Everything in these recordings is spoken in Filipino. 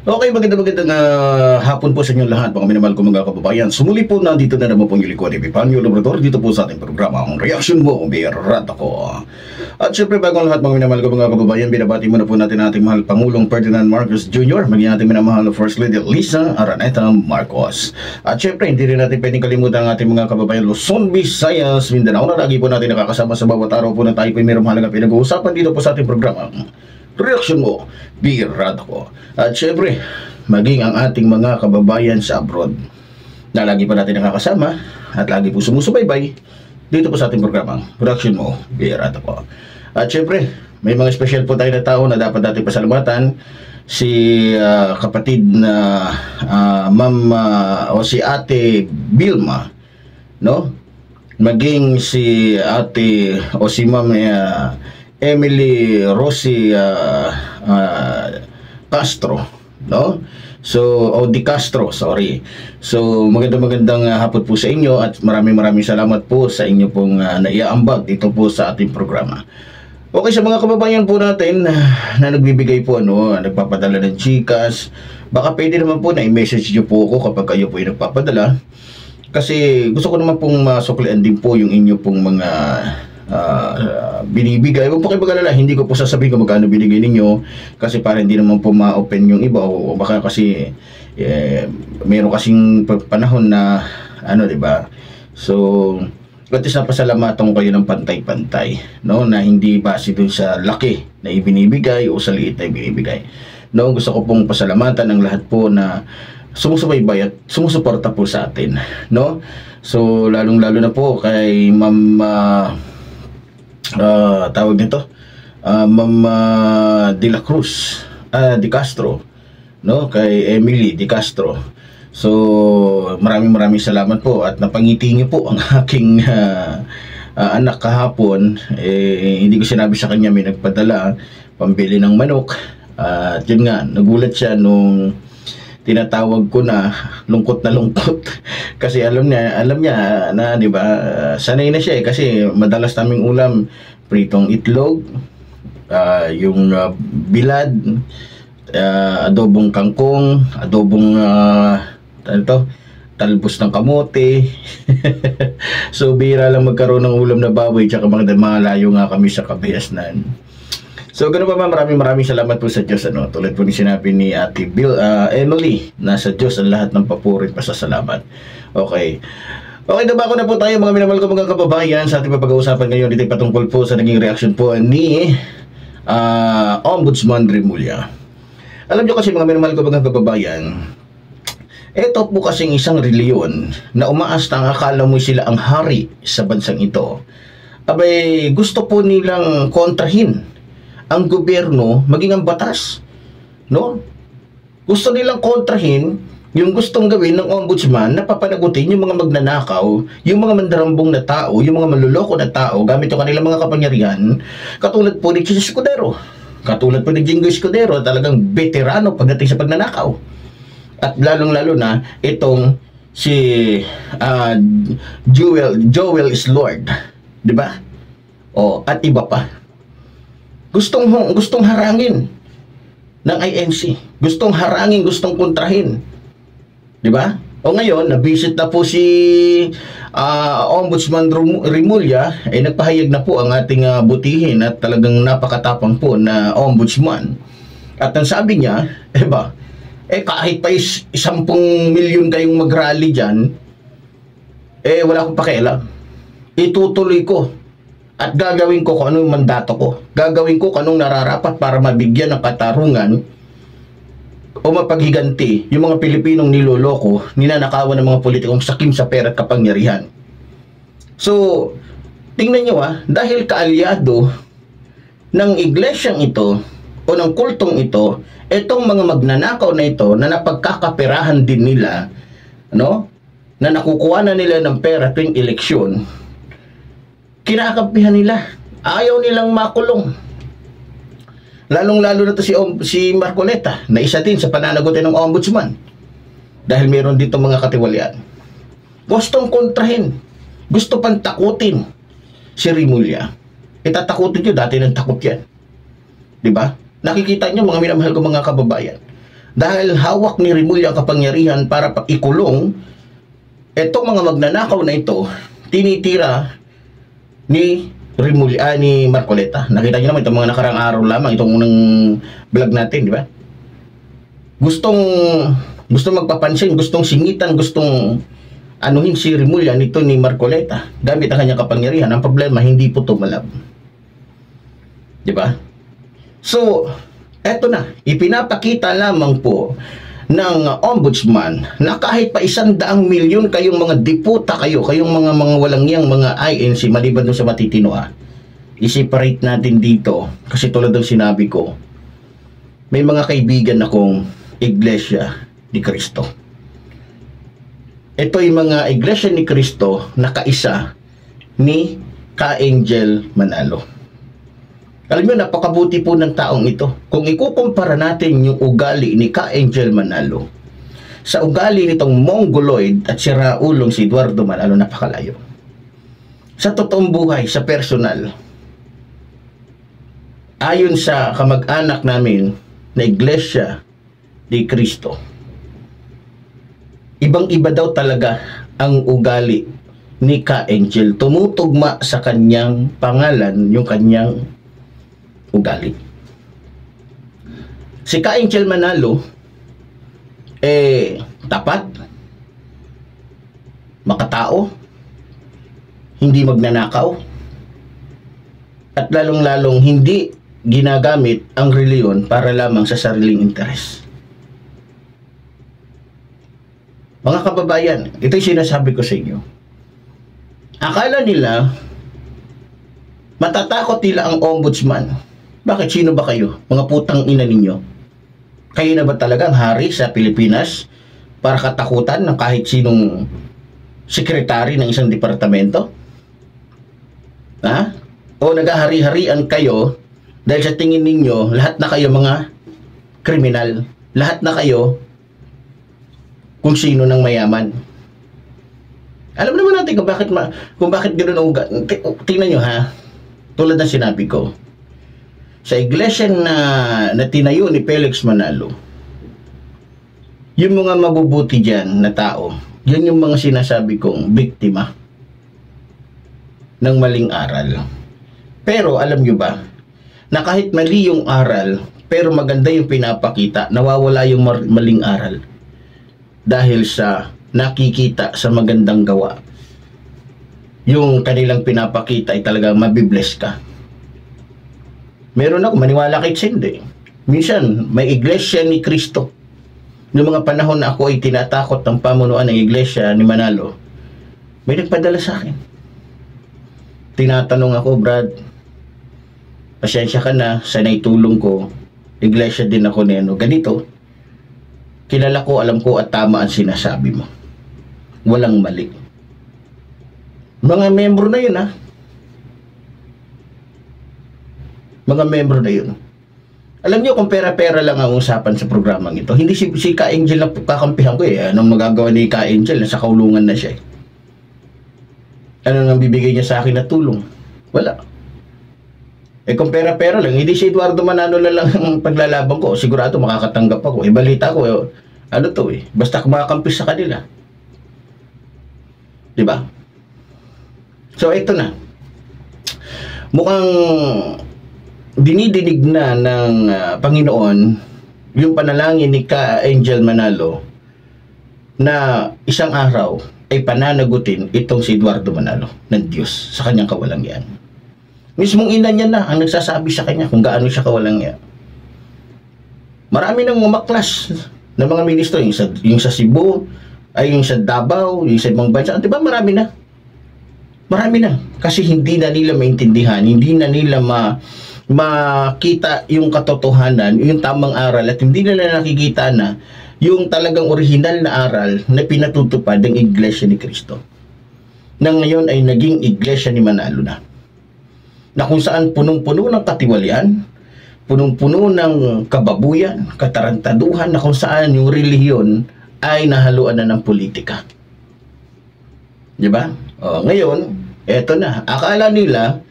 Okay, magandang hapon po sa inyong lahat, mga minamahal ko mga kababayan. Sumuli po nandito na naman pong ilikod Epipanyo Labrador dito po sa ating programa, ang reaksyon mo, Birada ko. At syempre, bago ang lahat, mga minamahal ko mga kababayan, binabati muna po natin ating mahal Pangulong Ferdinand Marcos Jr., maging ating minamahal na First Lady Liza Araneta Marcos. At syempre, hindi rin natin pwedeng kalimutan ang ating mga kababayan Luzon, Visayas, Mindanao, na lagi po natin nakakasama sa bawat araw po na tayo po mayroong mahalagang pinag-uusapan dito po sa ating programa, reaksyon mo, Birada ko. At syempre, maging ang ating mga kababayan sa abroad na lagi pa natin nakakasama at lagi po sumusubaybay dito po sa ating programang reaksyon mo, Birada ko. At syempre, may mga special po tayo na tao na dapat natin pasalamatan. Si kapatid na ma'am o si ate Vilma, no? Maging si ate o si ma'am Emily Rosie Castro, no? So, Di Castro, sorry. So, magandang hapon po sa inyo at maraming salamat po sa inyo pong naiaambag dito po sa ating programa. Okay, sa mga kababayan po natin na nagbibigay po, nagpapadala ng Gcash, baka pwede naman po na i-message nyo po ako kapag kayo po ay nagpapadala. Kasi gusto ko naman pong masuklian din po yung inyo pong mga binibigay. Huwag po kayo mag-alala, hindi ko po sasabihin kung magkano binigay ninyo kasi para hindi naman po ma-open yung iba o baka kasi meron kasing panahon na diba? So, at least napasalamatan ko kayo ng pantay-pantay, no? Na hindi base dun sa laki na ibinibigay o sa liit na ibinibigay. No, gusto ko pong pasalamatan ng lahat po na sumusubaybay at sumusuporta po sa atin, no? So, lalong-lalo na po kay Ma'am tawag nito, Ma'am De La Cruz, De Castro, no? Kay Emily De Castro. So, maraming salamat po at napangiti niyo po ang aking anak kahapon. Hindi ko sinabi sa kanya may nagpadala pambili ng manok. At yun nga, nagulat siya nung tinatawag ko na lungkot kasi alam niya na, di ba, sanay na siya kasi madalas naming ulam pritong itlog, yung bilad, adobong kangkong, adobong talbos ng kamote. So bihira lang magkaroon ng ulam na baboy, tsaka mga layo nga kami sa Kabayasnan. So ganoon pa man, maraming salamat po sa Diyos, tulad po ni sinabi ni Ate Emily, nasa Diyos ang lahat ng papuri at pasasalamat. Okay, nabako na po tayo mga minamahal ko mga kababayan sa ating pag-uusapan ngayon. Dito patungkol po sa naging reaction po ni Ombudsman Remulla. Alam nyo kasi mga minamahal ko mga kababayan, ito po kasing isang reliyon na umaasta ang akala mo sila ang hari sa bansang ito. Abay, gusto po nilang kontrahin ang gobyerno maging ang batas, no? Gusto nilang kontrahin yung gustong gawin ng ombudsman na papanagutin yung mga magnanakaw, yung mga mandarambong na tao, yung mga manluloko na tao gamit yung kanilang mga kapangyarihan, katulad po ni Jinggoy Escudero. Katulad po ni Jinggoy Escudero, talagang veterano pagdating sa pagnanakaw. At lalong-lalo na itong si Joel is Lord, 'di ba? At iba pa. Gustong harangin ng INC. Gustong harangin, gustong kontrahin. 'Di ba? Ngayon, na-visit na po si Ombudsman Remulla, nagpahayag na po ang ating butihin at talagang napakatapang po na ombudsman. At ang sabi niya, kahit pa 10 milyon kayong mag-rally dyan, wala akong pakialam. Itutuloy ko at gagawin ko kung anong mandato ko. Gagawin ko kung anong nararapat para mabigyan ng katarungan o mapaghiganti yung mga Pilipinong niloloko, ninanakawan ng mga politikong sakim sa pera at kapangyarihan. So, tingnan nyo dahil kaalyado ng iglesyang ito o ng kultong ito, itong mga magnanakaw na ito na napagkakaperahan din nila, na nakukuha na nila ng pera tuwing eleksyon, kinakampihan nila. Ayaw nilang makulong. Lalong-lalo na to si Marcoleta, na isa din sa pananagutin ng ombudsman. Dahil meron dito mga katiwalian. Gustong kontrahin, gusto pang takutin si Remulla. Itatakutin nyo, dati nang takot yan. Diba? Nakikita nyo, mga minamahal ko mga kababayan. Dahil hawak ni Remulla ang kapangyarihan para ikulong, etong mga magnanakaw na ito, tinitira ni Remulla, ni Marcoleta. Nakita nyo naman itong mga nakarang araw lamang, itong unang vlog natin, di ba? Gustong magpapansin, gustong singitan, gustong anuhin si Remulla nito ni Marcoleta gamit ang kanyang kapangyarihan. Ang problema, hindi po tumalab. Di ba? So, eto na, ipinapakita lamang po ng ombudsman na kahit pa 100 milyon kayong mga diputa kayong mga walangyang mga INC, maliban doon sa matitino i-separate natin dito. Kasi tulad ng sinabi ko, may mga kaibigan akong Iglesia ni Cristo. Ito yung mga Iglesia ni Cristo na kaisa ni Ka-Angel Manalo. Alam nyo, napakabuti po ng taong ito. Kung ikukumpara natin yung ugali ni Ka-Angel Manalo sa ugali nitong Mongoloid at siraulong si Eduardo Manalo, napakalayo. Sa totoong buhay, sa personal, ayon sa kamag-anak namin na Iglesia ni Cristo, ibang-iba daw talaga ang ugali ni Ka-Angel. Tumutugma sa kanyang pangalan, yung kanyang ugali. Si Ka-Angel Manalo tapat, makatao, hindi magnanakaw, at lalong-lalong hindi ginagamit ang reliyon para lamang sa sariling interes. Mga kababayan, ito yung sinasabi ko sa inyo. Akala nila matatakot nila ang ombudsman. Bakit? Sino ba kayo? Mga putang ina ninyo. Kayo na ba talagang hari sa Pilipinas para katakutan ng kahit sinong sekretary ng isang departamento? Ha? O nagahari-harian kayo dahil sa tingin ninyo, lahat na kayo mga kriminal. Lahat na kayo kung sino ng mayaman. Alam naman natin kung bakit ganoon ang ugat. Tingnan nyo ha. Tulad ng sinabi ko, sa iglesia na tinayo ni Felix Manalo, yung mga mabubuti dyan na tao, yan yung mga sinasabi kong biktima ng maling aral. Pero alam nyo ba, na kahit mali yung aral, pero maganda yung pinapakita, nawawala yung maling aral. Dahil sa nakikita sa magandang gawa. Yung kanilang pinapakita ay talagang mabibless ka. Meron ako, maniwala kahit hindi. Minsan, may iglesia ni Cristo. Noong mga panahon na ako ay tinatakot ng pamunuan ng iglesia ni Manalo, may nagpadala sa akin. Tinatanong ako, Brad, pasensya ka na sa naitulong ko. Iglesia din ako ni ganito. Kilala ko, alam ko at tama ang sinasabi mo. Walang mali. Mga membro na yun Mga membro na yun. Alam nyo kung pera-pera lang ang usapan sa programang ito. Hindi si Ka-Angel na kakampihan ko Anong magagawa ni Ka-Angel? Nasa kaulungan na siya Ano nang bibigay niya sa akin na tulong? Wala. Kung pera-pera lang, hindi si Eduardo Manalo na lang ang paglalaban ko. Sigurado makakatanggap ako. Balita ko, basta makakampi sa kanila. Diba? So, ito na. Mukhang dinidinig na ng Panginoon yung panalangin ni Ka-Angel Manalo na isang araw ay pananagutin itong si Eduardo Manalo ng Diyos sa kanyang kawalangian. Mismong ina niya na ang nagsasabi sa kanya kung gaano siya kawalangian. Marami nang umaklas ng mga ministro, yung sa Cebu, ay yung sa Davao, yung sa ibang bansa. Diba marami na? Marami na. Kasi hindi na nila maintindihan, hindi na nila makita yung katotohanan, yung tamang aral, at hindi nila nakikita na yung talagang original na aral na pinatutupad ng Iglesia ni Cristo. Na ngayon ay naging Iglesia ni Manalo na kung saan punong-puno ng katiwalian, punong-puno ng kababuyan, katarantaduhan, na kung saan yung relihiyon ay nahaluan na ng politika. Diba? Ngayon, eto na. Akala nila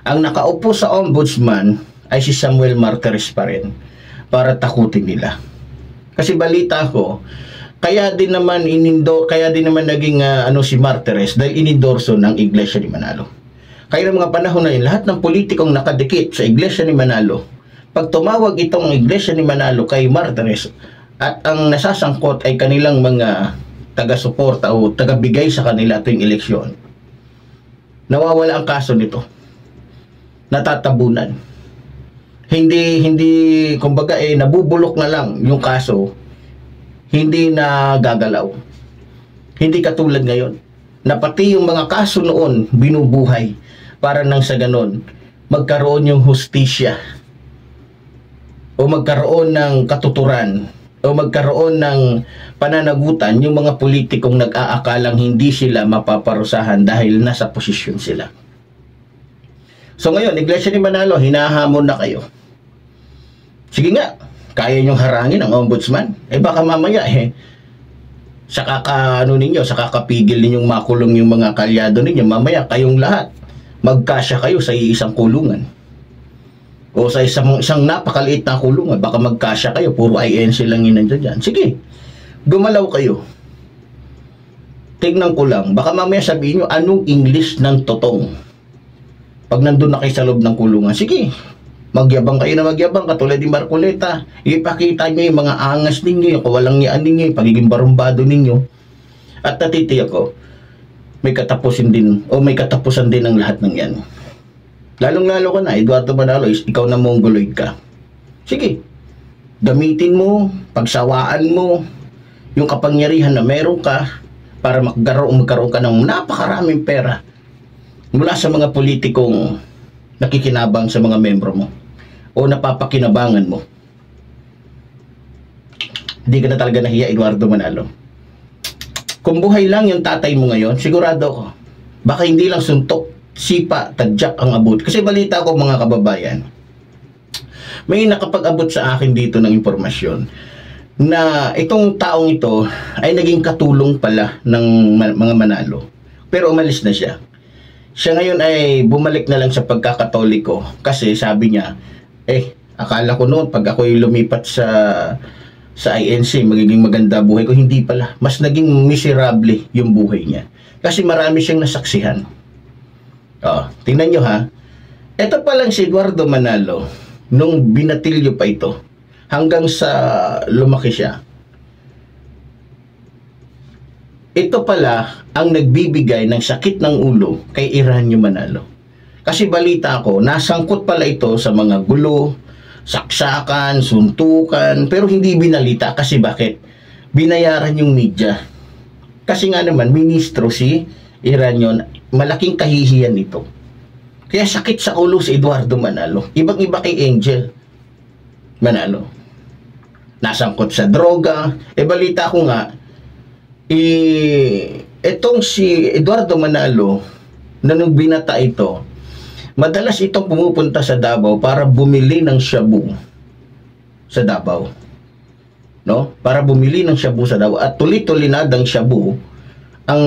Ang nakaupo sa ombudsman ay si Samuel Martires pa rin para takutin nila. Kasi balita ko, kaya din naman naging si Martires dahil inendorso ng Iglesia ni Manalo. Kaya ng mga panahon na yun, lahat ng politikong nakadikit sa Iglesia ni Manalo, pag tumawag itong Iglesia ni Manalo kay Martires at ang nasasangkot ay kanilang mga taga-suporta o taga-bigay sa kanila tuwing eleksyon, nawawala ang kaso nito. Natatabunan. Hindi kumbaga nabubulok na lang yung kaso, hindi na gagalaw. Hindi katulad ngayon na pati yung mga kaso noon binubuhay para nang sa ganon magkaroon yung hustisya o magkaroon ng katuturan o magkaroon ng pananagutan yung mga politikong nag-aakalang hindi sila mapaparusahan dahil nasa posisyon sila. So ngayon, Iglesia ni Manalo, hinahamon na kayo. Sige nga, kaya nyong harangin ang ombudsman. Baka mamaya sa kakapigil ninyong makulong yung mga kalyado ninyo, mamaya kayong lahat, magkasya kayo sa isang kulungan. O sa isang napakaliit na kulungan, baka magkasya kayo, puro INC lang yun nandiyan dyan. Sige, gumalaw kayo. Tignan ko lang, baka mamaya sabihin nyo, anong English ng totong? Pag nandun na kayo sa loob ng kulungan, sige, magyabang kayo na magyabang, katulad ni Marcoleta. Ipakita nyo yung mga angas ninyo, yung kawalang niyaan ninyo, yung pagiging barumbado ninyo. At natitiyak ko, may katapusan din ang lahat ng yan. Lalong-lalo ka na, Eduardo Manalo, ikaw na mongoloid ka. Sige, gamitin mo, pagsawaan mo, yung kapangyarihan na meron ka, para magkaroon ka ng napakaraming pera mula sa mga politikong nakikinabang sa mga membro mo o napapakinabangan mo. Hindi ka na talaga nahiya, Eduardo Manalo. Kung buhay lang yung tatay mo ngayon, sigurado ko, baka hindi lang suntok, sipa, tadyak ang abot. Kasi balita ko, mga kababayan, may nakapag-abot sa akin dito ng impormasyon na itong taong ito ay naging katulong pala ng mga Manalo. Pero umalis na siya. Siya ngayon ay bumalik na lang sa pagkakatoliko kasi sabi niya, akala ko noon pag ako'y lumipat sa INC, magiging maganda buhay ko. Hindi pala. Mas naging miserable yung buhay niya. Kasi marami siyang nasaksihan. Tingnan nyo ha. Ito pa lang si Eduardo Manalo, nung binatilyo pa ito, hanggang sa lumaki siya. Ito pala ang nagbibigay ng sakit ng ulo kay Eranio Manalo. Kasi balita ko, nasangkot pala ito sa mga gulo, saksakan, suntukan, pero hindi binalita. Kasi bakit? Binayaran yung media. Kasi nga naman, ministro si Eranio, malaking kahihiyan nito. Kaya sakit sa ulo si Eduardo Manalo. Ibang-iba kay Angel Manalo. Nasangkot sa droga. Balita ko nga, itong si Eduardo Manalo, na nung binata ito, madalas itong pumupunta sa Davao para bumili ng shabu sa Davao. No? Para bumili ng shabu sa Davao. At tulit-tulinadang shabu ang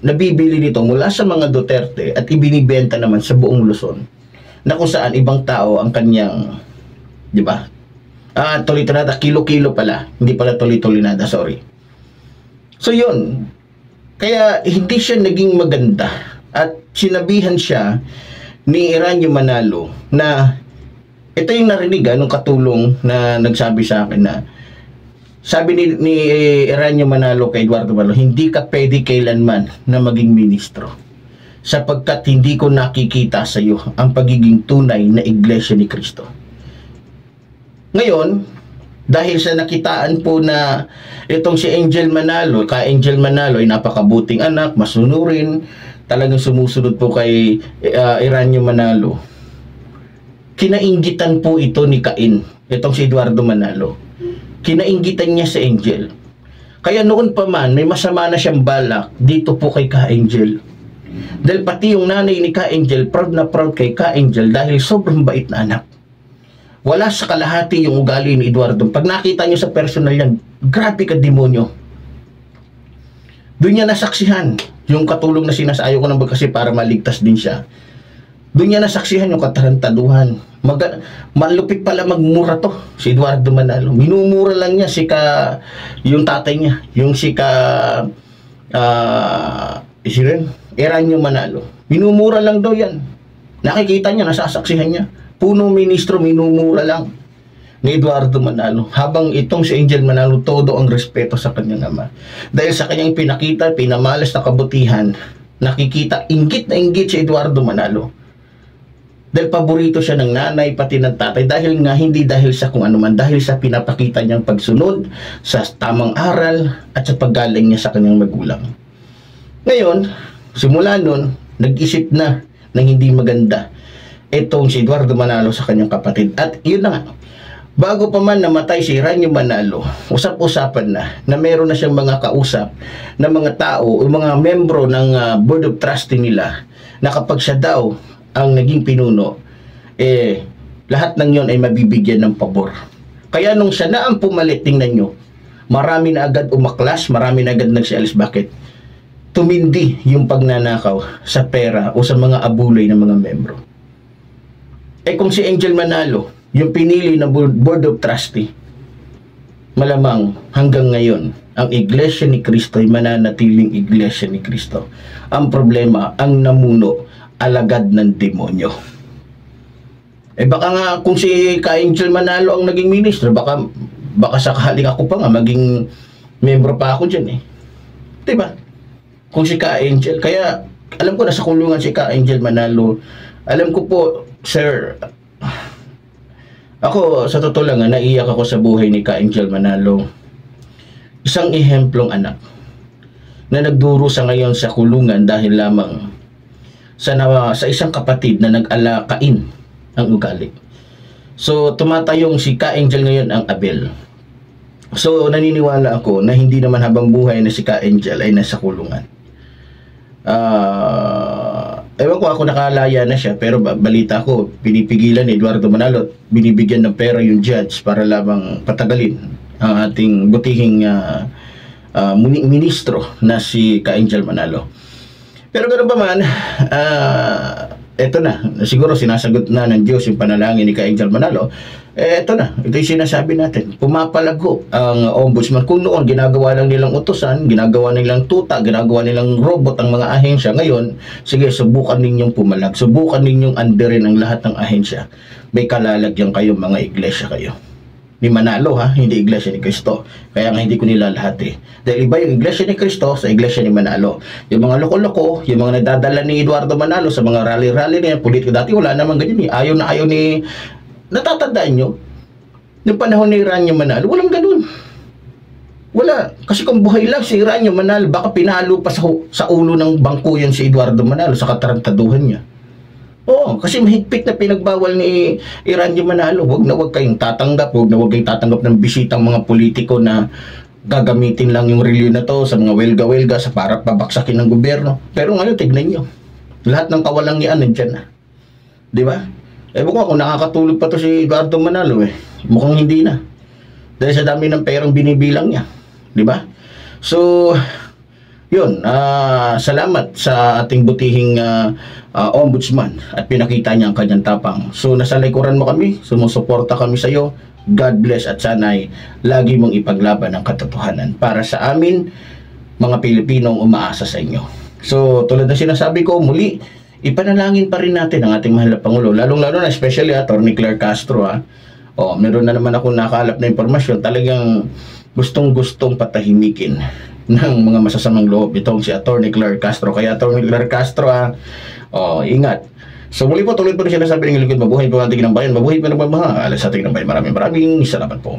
nabibili nito mula sa mga Duterte at ibinibenta naman sa buong Luzon. Na kung saan ibang tao ang kanyang, di ba? Tulit-tulinada, kilo-kilo pala. Hindi pala tulit-tulinada, sorry. So yun, kaya hindi siya naging maganda at sinabihan siya ni Eranio Manalo na ito yung narinig nung katulong na nagsabi sa akin na sabi ni Eranio Manalo kay Eduardo Manalo, hindi ka pwede kailanman na maging ministro sapagkat hindi ko nakikita sa iyo ang pagiging tunay na Iglesia ni Cristo. Ngayon, dahil sa nakitaan po na itong si Angel Manalo, Angel Manalo ay napakabuting anak, masunurin, talagang sumusunod po kay Eranio Manalo. Kinainggitan po ito ni Cain, itong si Eduardo Manalo. Kinainggitan niya si Angel. Kaya noon pa man, may masama na siyang balak dito po kay Ka-Angel. Dahil pati yung nanay ni Ka-Angel, proud na proud kay Ka-Angel dahil sobrang bait na anak. Wala sa kalahati yung ugali ni Eduardo. Pag nakita nyo sa personal yan, grabe ka demonyo. Doon niya nasaksihan yung katulong na sinasayo ko naman kasi para maligtas din siya. Doon niya nasaksihan yung katarantaduhan. Malupit pala magmura to, si Eduardo Manalo. Minumura lang niya yung tatay niya, yung Eranio Manalo. Minumura lang daw yan. Nakikita niya, nasasaksihan niya. Punong ministro, minumura lang ni Eduardo Manalo. Habang itong si Angel Manalo, todo ang respeto sa kanyang ama. Dahil sa kanyang pinakita, pinamalas na kabutihan, nakikita, inggit na inggit si Eduardo Manalo. Dahil paborito siya ng nanay, pati ng tatay. Dahil nga, hindi dahil sa kung ano man, dahil sa pinapakita niyang pagsunod, sa tamang aral, at sa paggaling niya sa kanyang magulang. Ngayon, simula nun, nag-isip na ng hindi maganda itong si Eduardo Manalo sa kanyang kapatid. At yun na nga, bago pa man namatay si Eranio Manalo, usap-usapan na meron na siyang mga kausap na mga tao o mga membro ng Board of Trustee nila na kapag siya daw ang naging pinuno, lahat ng yon ay mabibigyan ng pabor. Kaya nung siya na ang pumalit, tingnan nyo, marami na agad umaklas, marami na agad nagsialis. Bakit? Tumindi yung pagnanakaw sa pera o sa mga abuloy ng mga membro. Kung si Angel Manalo, yung pinili ng Board of Trustee, malamang hanggang ngayon, ang Iglesia ni Cristo ay mananatiling Iglesia ni Cristo. Ang problema, ang namuno, alagad ng demonyo. Baka nga kung si Ka-Angel Manalo ang naging ministro, baka sakaling ako pa nga maging membro pa ako dyan diba? Kung si Ka-Angel, kaya alam ko nasa kulungan si Ka-Angel Manalo. Alam ko po, sir, ako sa totoo lang naiyak ako sa buhay ni Ka-Angel Manalo. Isang ehemplong anak na nagdurusa ngayon sa kulungan dahil lamang sa isang kapatid na nag-alakain ang ugali. So, tumatayong si Ka-Angel ngayon ang Abel. So, naniniwala ako na hindi naman habang buhay na si Ka-Angel ay nasa kulungan. Ewan ko, ako nakalaya na siya, pero balita ko, pinipigilan ni Eduardo Manalo, binibigyan ng pera yung judge para lamang patagalin ang ating butihing ministro na si Ka-Angel Manalo. Pero ganoon pa man, eto na, siguro sinasagot na ng Diyos yung panalangin ni Ka-Angel Manalo. Eto na, ito yung sinasabi natin. Pumapalago ang ombudsman. Kung noon, ginagawa lang nilang utusan, ginagawa nilang tuta, ginagawa nilang robot ang mga ahensya. Ngayon, sige, subukan ninyong pumalag. Subukan ninyong anderin ang lahat ng ahensya. May kalalagyan kayo, mga iglesia kayo. Ni Manalo hindi Iglesia ni Cristo. Kaya nga hindi ko nilalahati. Dahil iba yung Iglesia ni Cristo sa Iglesia ni Manalo. Yung mga loko-loko, yung mga nadadala ni Eduardo Manalo sa mga rally-rally niya, politiko dati, wala naman ganyan Ayaw na ayaw ni... Natatandaan nyo? Noong panahon ni Eranio Manalo, walang ganun. Wala. Kasi kung buhay lang si Eranio Manalo, baka pinalo pa sa ulo ng bangko yan si Eduardo Manalo sa katarantaduhan niya. Oo, kasi mahigpit na pinagbawal ni Eranio Manalo. Huwag kayong tatanggap, huwag kayong tatanggap ng bisitang mga politiko na gagamitin lang yung reliyon na to sa mga welga-welga sa para pabaksakin ng gobyerno. Pero ngayon, tignan nyo. Lahat ng kawalangian nandyan na. Di ba? Buka kung nakakatulog pa to si Eduardo Manalo mukhang hindi na. Dahil sa dami ng perang binibilang niya. Di ba? So, yun, salamat sa ating butihing ombudsman at pinakita niya ang kanyang tapang. So, nasa likuran mo kami, sumusuporta kami sa iyo. God bless at sana'y lagi mong ipaglaban ang katotohanan para sa amin, mga Pilipinong umaasa sa inyo. So, tulad na sinasabi ko, muli, ipanalangin pa rin natin ang ating mahal na Pangulo, lalong-lalo na especially Atty. Claire Castro. Meron na naman akong nakalap na impormasyon, talagang gustong-gustong patahimikin ng mga masasamang loob itong si Atty. Claire Castro. Kaya Atty. Claire Castro, ingat. So muli po, tuloy po rin sinasabi ng likod, mabuhay po ang ating ng bayan, mabuhay po ng pamahal sa ating ng bayan. Maraming salamat po.